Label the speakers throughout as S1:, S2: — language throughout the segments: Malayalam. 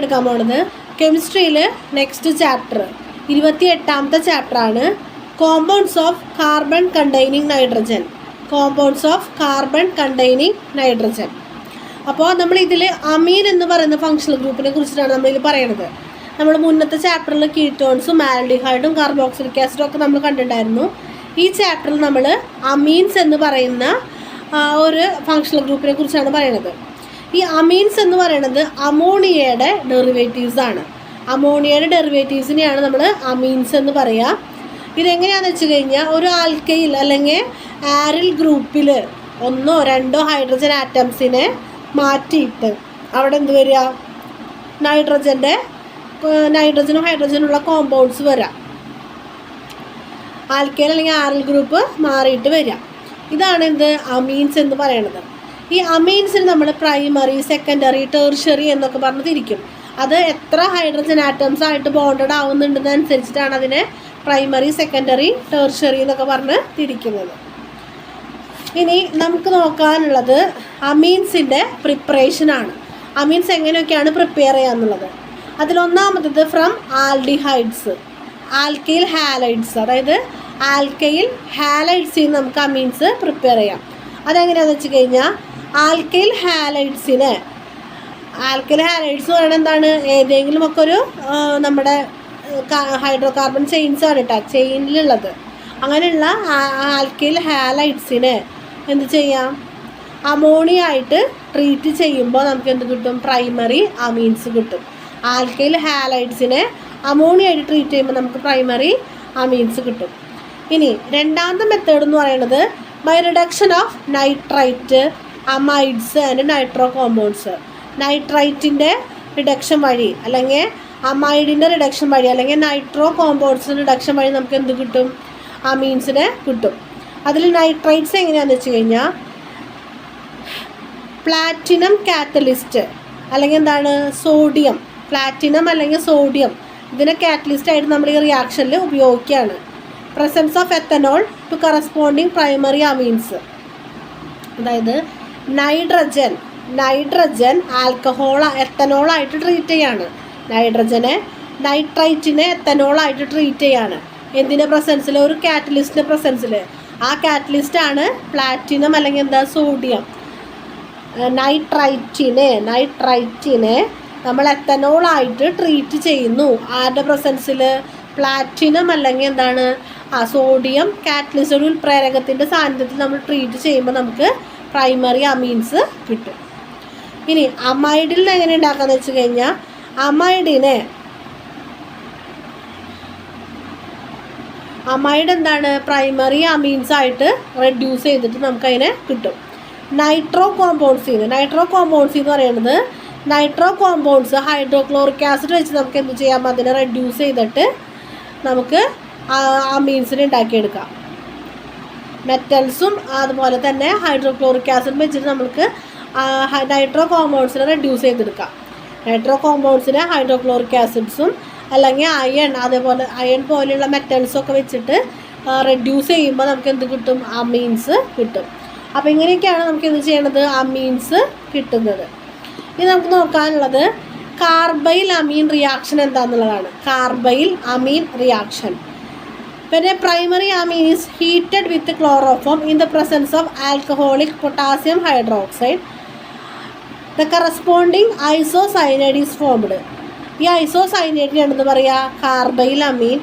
S1: എടുക്കാൻ പോകുന്നത് കെമിസ്ട്രിയിൽ നെക്സ്റ്റ് ചാപ്റ്റർ 28ാമത്തെ ചാപ്റ്ററാണ് compounds of carbon containing nitrogen. Compounds of carbon containing nitrogen. അപ്പോൾ നമ്മൾ ഇതിൽ അമീൻ എന്ന് പറയുന്ന ഫങ്ഷണൽ ഗ്രൂപ്പിനെ കുറിച്ചിട്ടാണ് നമ്മളിതിൽ പറയുന്നത്. നമ്മൾ മുന്നത്തെ ചാപ്റ്ററിൽ കീറ്റോൺസും ആൽഡിഹൈഡും കാർബോക്സിലിക് ആസിഡും ഒക്കെ നമ്മൾ കണ്ടിട്ടുണ്ടായിരുന്നു. ഈ ചാപ്റ്ററിൽ നമ്മൾ അമീൻസ് എന്ന് പറയുന്ന ഒരു ഫങ്ഷണൽ ഗ്രൂപ്പിനെ കുറിച്ചാണ് പറയുന്നത്. ഈ അമീൻസ് എന്ന് പറയുന്നത് അമോണിയയുടെ ഡെറിവേറ്റീവ്സ് ആണ്. അമോണിയയുടെ ഡെറിവേറ്റീവ്സിനെയാണ് നമ്മൾ അമീൻസ് എന്ന് പറയുക. ഇതെങ്ങനെയാണെന്ന് വെച്ച് കഴിഞ്ഞാൽ ഒരു ആൽക്കൈൽ അല്ലെങ്കിൽ ആരിൽ ഗ്രൂപ്പിൽ 1 or 2 ഹൈഡ്രജൻ ആറ്റംസിനെ മാറ്റിയിട്ട് അവിടെ എന്ത് വരിക, നൈട്രജനും ഹൈഡ്രജനുള്ള കോമ്പൗണ്ട്സ് വരാം. ആൽക്കൈൽ അല്ലെങ്കിൽ ആരിൽ ഗ്രൂപ്പ് മാറിയിട്ട് വരിക. ഇതാണ് എന്ത് അമീൻസ് എന്ന് പറയുന്നത്. ഈ അമീൻസിന് നമ്മൾ പ്രൈമറി, സെക്കൻഡറി, ടെർഷ്യറി എന്നൊക്കെ പറഞ്ഞ് തിരിക്കും. അത് എത്ര ഹൈഡ്രജൻ ആറ്റംസ് ആയിട്ട് ബോണ്ടഡ് ആവുന്നുണ്ടെന്നനുസരിച്ചിട്ടാണ് അതിനെ പ്രൈമറി, സെക്കൻഡറി, ടെർഷ്യറി എന്നൊക്കെ പറഞ്ഞ് തിരിക്കുന്നത്. ഇനി നമുക്ക് നോക്കാനുള്ളത് അമീൻസിൻ്റെ പ്രിപ്പറേഷനാണ്. അമീൻസ് എങ്ങനെയൊക്കെയാണ് പ്രിപ്പയർ ചെയ്യാന്നുള്ളത്. അതിലൊന്നാമത്തത് ഫ്രം ആൽഡിഹൈഡ്സ്, ആൽക്കൈൽ ഹാലൈഡ്സ്. അതായത് ആൽക്കൈൽ ഹാലൈഡ്സിൽ നിന്ന് നമുക്ക് അമീൻസ് പ്രിപ്പയർ ചെയ്യാം. അതെങ്ങനെയാണെന്ന് വെച്ച് കഴിഞ്ഞാൽ ആൽക്കൈൽ ഹാലൈഡ്സ് പറയുന്നത് എന്താണ്, ഏതെങ്കിലും ഒക്കെ ഒരു നമ്മുടെ ഹൈഡ്രോ കാർബൺ ചെയിൻസ് ആണ് കേട്ടോ ചെയിനിലുള്ളത്. അങ്ങനെയുള്ള ആൽക്കൈൽ ഹാലൈഡ്സിനെ എന്ത് ചെയ്യാം, അമോണിയ ആയിട്ട് ട്രീറ്റ് ചെയ്യുമ്പോൾ നമുക്ക് എന്ത് കിട്ടും, പ്രൈമറി അമീൻസ് കിട്ടും. ആൽക്കൈൽ ഹാലൈഡ്സിനെ അമോണിയ ആയിട്ട് ട്രീറ്റ് ചെയ്യുമ്പോൾ നമുക്ക് പ്രൈമറി അമീൻസ് കിട്ടും. ഇനി രണ്ടാമത്തെ മെത്തേഡ് എന്ന് പറയുന്നത് by reduction of nitrite, amides and nitro compounds. നൈട്രൈറ്റിൻ്റെ റിഡക്ഷൻ വഴി അല്ലെങ്കിൽ അമൈഡിൻ്റെ റിഡക്ഷൻ വഴി അല്ലെങ്കിൽ നൈട്രോ കോമ്പൗണ്ട്സിൻ്റെ റിഡക്ഷൻ വഴി നമുക്ക് എന്ത് കിട്ടും, അമീൻസിനെ കിട്ടും. അതിൽ നൈട്രൈറ്റ്സ് എങ്ങനെയാണെന്ന് വെച്ച് കഴിഞ്ഞാൽ പ്ലാറ്റിനം കാറ്റലിസ്റ്റ് അല്ലെങ്കിൽ എന്താണ് സോഡിയം, പ്ലാറ്റിനം അല്ലെങ്കിൽ സോഡിയം ഇതിനെ കാറ്റലിസ്റ്റ് ആയിട്ട് നമ്മൾ ഈ റിയാക്ഷനിൽ ഉപയോഗിക്കുകയാണ്. Presence of ethanol to corresponding primary amines. അതായത് നൈട്രജൻ എത്തനോളായിട്ട് ട്രീറ്റ് ചെയ്യാണ്. നൈട്രൈറ്റിനെ എത്തനോളായിട്ട് ട്രീറ്റ് ചെയ്യാണ്. എന്തിൻ്റെ പ്രസൻസിൽ, ഒരു കാറ്റലിസ്റ്റിൻ്റെ പ്രസൻസിൽ. ആ കാറ്റലിസ്റ്റാണ് പ്ലാറ്റിനം അല്ലെങ്കിൽ എന്താ സോഡിയം. നൈട്രൈറ്റിനെ നമ്മൾ എത്തനോളായിട്ട് ട്രീറ്റ് ചെയ്യുന്നു. ആരുടെ പ്രസൻസിൽ, പ്ലാറ്റിനം അല്ലെങ്കിൽ എന്താണ് സോഡിയം കാറ്റലിസ്റ്റ് ഒരു ഉൽപ്രേരകത്തിൻ്റെ സാന്നിധ്യത്തിൽ നമ്മൾ ട്രീറ്റ് ചെയ്യുമ്പോൾ നമുക്ക് പ്രൈമറി അമീൻസ് കിട്ടും. ഇനി അമൈഡിൽ നിന്ന് എങ്ങനെ ഉണ്ടാക്കാന്ന് വെച്ച് കഴിഞ്ഞാൽ അമൈഡ് എന്താണ് പ്രൈമറി അമീൻസ് ആയിട്ട് റെഡ്യൂസ് ചെയ്തിട്ട് നമുക്കതിനെ കിട്ടും. നൈട്രോ കോമ്പൗണ്ട്സ് എന്ന് പറയുന്നത് നൈട്രോ കോമ്പൗണ്ട്സ് ഹൈഡ്രോക്ലോറിക് ആസിഡ് വെച്ച് നമുക്ക് എന്ത് ചെയ്യാം, അതിനെ റെഡ്യൂസ് ചെയ്തിട്ട് നമുക്ക് അമീൻസിനെ ഉണ്ടാക്കിയെടുക്കാം. മെറ്റൽസും അതുപോലെ തന്നെ ഹൈഡ്രോക്ലോറിക് ആസിഡ് വെച്ചിട്ട് നമുക്ക് നൈട്രോ കോമ്പൗണ്ട്സിനെ റെഡ്യൂസ് ചെയ്തെടുക്കാം. നൈട്രോ കോമ്പൗണ്ട്സിനെ ഹൈഡ്രോക്ലോറിക് ആസിഡ്സും അല്ലെങ്കിൽ അതേപോലെ അയൺ പോലെയുള്ള മെറ്റൽസൊക്കെ വെച്ചിട്ട് റെഡ്യൂസ് ചെയ്യുമ്പോൾ നമുക്ക് എന്ത് കിട്ടും, അമീൻസ് കിട്ടും. അപ്പോൾ ഇങ്ങനെയൊക്കെയാണ് നമുക്ക് എന്ത് ചെയ്യണത്, അമീൻസ് കിട്ടുന്നത്. ഇനി നമുക്ക് നോക്കാനുള്ളത് കാർബൈൽ അമീൻ റിയാക്ഷൻ എന്താണെന്നുള്ളതാണ്. Carbylamine reaction. പിന്നെ primary amine is heated with chloroform in the presence of alcoholic potassium hydroxide. The corresponding isocyanide is formed. ഈ ഐസോസൈനൈഡിനാണ് എന്ന് പറയുക, കാർബൈൽ അമീൻ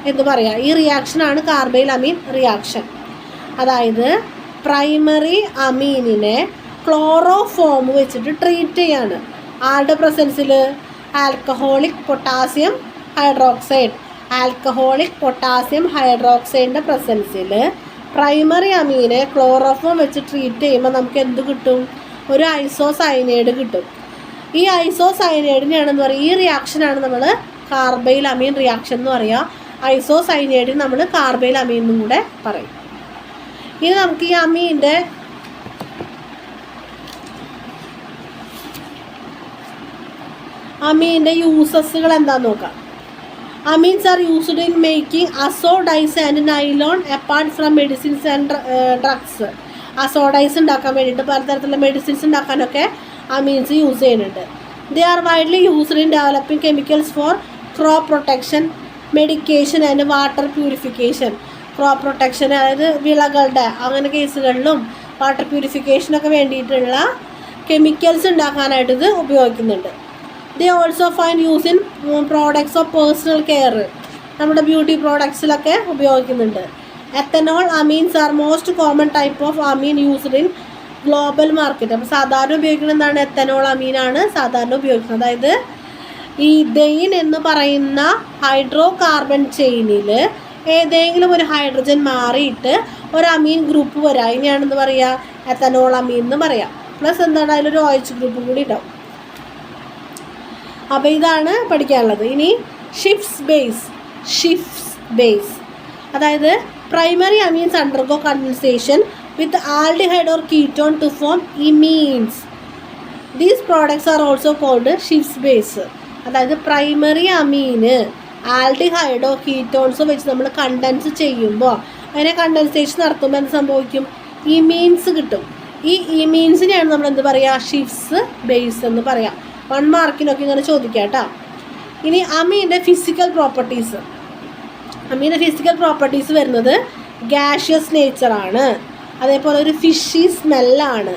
S1: എന്ന് പറയുക. ഈ റിയാക്ഷനാണ് കാർബൈൽ അമീൻ റിയാക്ഷൻ. അതായത് പ്രൈമറി അമീനിനെ ക്ലോറോഫോം വെച്ചിട്ട് ട്രീറ്റ് ചെയ്യാണ്. ആരുടെ പ്രസൻസിൽ, ആൽക്കഹോളിക് പൊട്ടാസ്യം ഹൈഡ്രോക്സൈഡിൻ്റെ പ്രസൻസിൽ പ്രൈമറി അമീനെ ക്ലോറോഫോം വെച്ച് ട്രീറ്റ് ചെയ്യുമ്പോൾ നമുക്ക് എന്ത് കിട്ടും, ഒരു ഐസോസൈനൈഡ് കിട്ടും. ഈ ഐസോസൈനൈഡിനെയാണെന്ന് പറയുക, ഈ റിയാക്ഷനാണ് നമ്മൾ കാർബൈൽ അമീൻ റിയാക്ഷൻ എന്ന് പറയുക. ഐസോസൈനൈഡിന് നമ്മൾ കാർബൈൽ അമീൻ എന്നും കൂടെ പറയും. ഇനി നമുക്ക് ഈ അമീൻ്റെ യൂസസുകൾ എന്താണെന്ന് നോക്കാം. Amines are used in making azo dyes and nylon apart from medicines and drugs. Azo dyes ഉണ്ടാക്കാൻ വേണ്ടിയിട്ട് പലതരത്തിലുള്ള മെഡിസിൻസ് ഉണ്ടാക്കാനൊക്കെ അമീൻസ് യൂസ് ചെയ്യുന്നുണ്ട്. They are widely used in developing chemicals for crop protection, medication and water purification. Crop protection, അതായത് വിളകളുടെ അങ്ങനെ കേസുകളിലും വാട്ടർ പ്യൂരിഫിക്കേഷനൊക്കെ വേണ്ടിയിട്ടുള്ള കെമിക്കൽസ് ഉണ്ടാക്കാനായിട്ട് ഇത് ഉപയോഗിക്കുന്നുണ്ട്. They also find use in products of personal care, നമ്മുടെ ബ്യൂട്ടി പ്രോഡക്ട്സിലൊക്കെ ഉപയോഗിക്കുന്നുണ്ട്. Ethanol amines are most common type of amine used in global market. അപ്പോൾ സാധാരണ ഉപയോഗിക്കുന്നത് എന്താണ്? എത്തനോൾ അമീനാണ് സാധാരണ ഉപയോഗിക്കുന്നത്. അതായത് ഈ ദെയിൻ എന്ന് പറയുന്ന ഹൈഡ്രോ കാർബൺ ചെയിനിൽ ഏതെങ്കിലും ഒരു ഹൈഡ്രജൻ മാറിയിട്ട് ഒരു അമീൻ ഗ്രൂപ്പ് വരാം, അതിനെയാണെന്ന് പറയുക എത്തനോൾ അമീൻ എന്ന് പറയാം. പ്ലസ് എന്താണ്, അതിലൊരു OH ഗ്രൂപ്പ് കൂടി ഉണ്ടാവും. അപ്പോൾ ഇതാണ് പഠിക്കാനുള്ളത്. ഇനി ഷിഫ്റ്റ്സ് ബേസ്, അതായത് primary amines undergo condensation with aldehyde or ketone to form imines. These products are also called Schiff's base. അതായത് പ്രൈമറി അമീന് ആൽഡിഹൈഡോ കീറ്റോൺസോ വെച്ച് നമ്മൾ കണ്ടൻസ് ചെയ്യുമ്പോൾ അതിനെ കണ്ടൻസേഷൻ നടത്തുമ്പോൾ എന്ത് സംഭവിക്കും? ഇമീൻസ് കിട്ടും. ഈ ഇമീൻസിനെയാണ് നമ്മൾ എന്ത് പറയുക? ഷിഫ്റ്റ്സ് ബേസ് എന്ന് പറയാം. 1 മാർക്കിനൊക്കെ ഇങ്ങനെ ചോദിക്കാം കേട്ടോ. ഇനി അമീൻ്റെ ഫിസിക്കൽ പ്രോപ്പർട്ടീസ് വരുന്നത് ഗാഷ്യസ് നേച്ചറാണ്, അതേപോലെ ഒരു ഫിഷി സ്മെല്ലാണ്.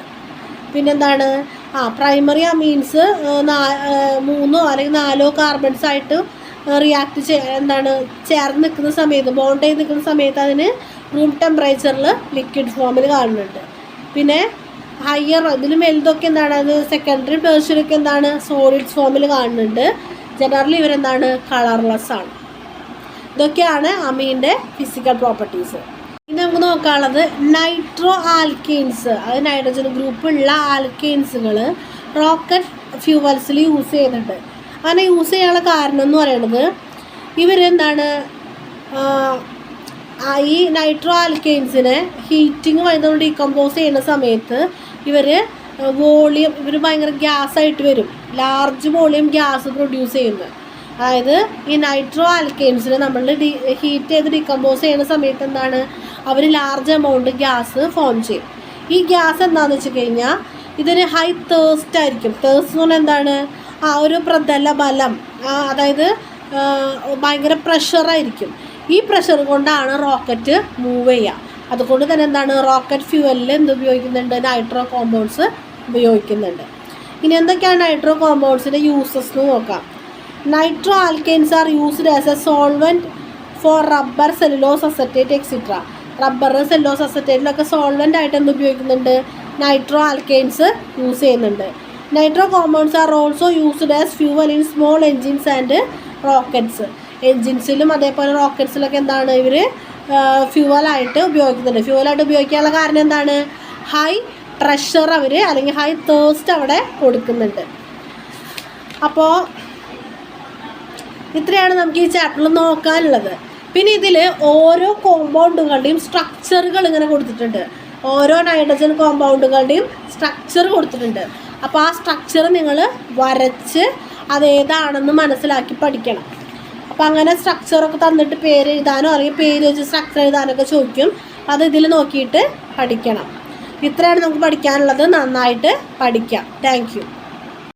S1: പിന്നെന്താണ്, പ്രൈമറി അമീൻസ് 3 അല്ലെങ്കിൽ 4 കാർബൺസ് ആയിട്ട് റിയാക്ട് ചേർന്ന് നിൽക്കുന്ന സമയത്ത്, ബോണ്ട് ചെയ്ത് നിൽക്കുന്ന സമയത്ത് അതിന് റൂം ടെമ്പറേച്ചറിൽ ലിക്വിഡ് ഫോമിൽ കാണുന്നുണ്ട്. പിന്നെ ഹയർ ഇതിൽ വലുതൊക്കെ എന്താണ്, അത് സെക്കൻഡറി ടെർഷ്യറിയൊക്കെ എന്താണ്, സോളിഡ്സ് ഫോമിൽ കാണുന്നുണ്ട്. ജനറലി ഇവരെന്താണ്, കളർലെസ് ആണ്. ഇതൊക്കെയാണ് അമീൻ്റെ ഫിസിക്കൽ പ്രോപ്പർട്ടീസ്. ഇനി നമുക്ക് നോക്കാനുള്ളത് നൈട്രോ ആൽക്കെയിൻസ്. അത് നൈട്രജൻ ഗ്രൂപ്പുള്ള ആൽക്കെയിൻസുകൾ റോക്കറ്റ് ഫ്യൂവൽസിൽ യൂസ് ചെയ്യുന്നുണ്ട്. അങ്ങനെ യൂസ് ചെയ്യാനുള്ള കാരണം എന്ന് പറയുന്നത് ഇവരെന്താണ്, ഈ നൈട്രോ ആൽക്കെയിൻസിനെ ഹീറ്റിംഗ് വൈകുന്നേരം ഡീകമ്പോസ് ചെയ്യുന്ന സമയത്ത് ഇവർ ഭയങ്കര ഗ്യാസായിട്ട് വരും, ലാർജ് വോളിയം ഗ്യാസ് പ്രൊഡ്യൂസ് ചെയ്യുന്നത്. അതായത് ഈ നൈട്രോ ആൽക്കെയിൻസിനെ നമ്മൾ ഹീറ്റ് ചെയ്ത് ഡീകമ്പോസ് ചെയ്യുന്ന സമയത്ത് എന്താണ്, അവർ ലാർജ് എമൗണ്ട് ഗ്യാസ് ഫോം ചെയ്യും. ഈ ഗ്യാസ് എന്താണെന്ന് വെച്ച് കഴിഞ്ഞാൽ ഇതൊരു ഹൈ തേഴ്സ്റ്റ് ആയിരിക്കും. തേഴ്സ്റ്റ് എന്ന് പറഞ്ഞാൽ എന്താണ്, ഒരു പ്രതല ബലം, അതായത് ഭയങ്കര പ്രഷറായിരിക്കും. ഈ പ്രഷർ കൊണ്ടാണ് റോക്കറ്റ് മൂവ് ചെയ്യുക. അതുകൊണ്ട് തന്നെ എന്താണ്, റോക്കറ്റ് ഫ്യൂവലിൽ എന്ത് ഉപയോഗിക്കുന്നുണ്ട്, നൈട്രോ കോമ്പൗണ്ട്സ് ഉപയോഗിക്കുന്നുണ്ട്. ഇനി എന്തൊക്കെയാണ് നൈട്രോ കോമ്പൗണ്ട്സിൻ്റെ യൂസസ് എന്ന് നോക്കാം. Nitro alkanes are used as a solvent for rubber, cellulose acetate etcetera. Rubber, cellulose അസറ്റേറ്റിലൊക്കെ സോൾവെൻ്റ് ആയിട്ട് എന്ത് ഉപയോഗിക്കുന്നുണ്ട്, നൈട്രോ ആൽക്കെയിൻസ് യൂസ് ചെയ്യുന്നുണ്ട്. Nitro compounds are also used as fuel in small engines and rockets. എൻജിൻസിലും അതേപോലെ റോക്കറ്റ്സിലൊക്കെ എന്താണ് ഇവർ ഫ്യൂവലായിട്ട് ഉപയോഗിക്കുന്നുണ്ട്. ഫ്യൂവലായിട്ട് ഉപയോഗിക്കാനുള്ള കാരണം എന്താണ്, ഹൈ പ്രഷർ അല്ലെങ്കിൽ ഹൈ തേഴ്സ്റ്റ് അവിടെ കൊടുക്കുന്നുണ്ട്. അപ്പോൾ ഇത്രയാണ് നമുക്ക് ഈ ചാപ്റ്ററിൽ നോക്കാനുള്ളത്. പിന്നെ ഇതിൽ ഓരോ കോമ്പൗണ്ടുകളുടെയും സ്ട്രക്ചറുകൾ ഇങ്ങനെ കൊടുത്തിട്ടുണ്ട്. ഓരോ നൈട്രജൻ കോമ്പൗണ്ടുകളുടെയും സ്ട്രക്ചർ കൊടുത്തിട്ടുണ്ട്. അപ്പോൾ ആ സ്ട്രക്ചർ നിങ്ങൾ വരച്ച് അതേതാണെന്ന് മനസ്സിലാക്കി പഠിക്കണം. അപ്പോൾ അങ്ങനെ സ്ട്രക്ചറൊക്കെ തന്നിട്ട് പേര് എഴുതാനോ അല്ലെങ്കിൽ പേര് വെച്ച് സ്ട്രക്ചർ എഴുതാനൊക്കെ ചോദിക്കും. അത് ഇതിൽ നോക്കിയിട്ട് പഠിക്കണം. ഇത്രയാണ് നമുക്ക് പഠിക്കാനുള്ളത്. നന്നായിട്ട് പഠിക്കാം. Thank you.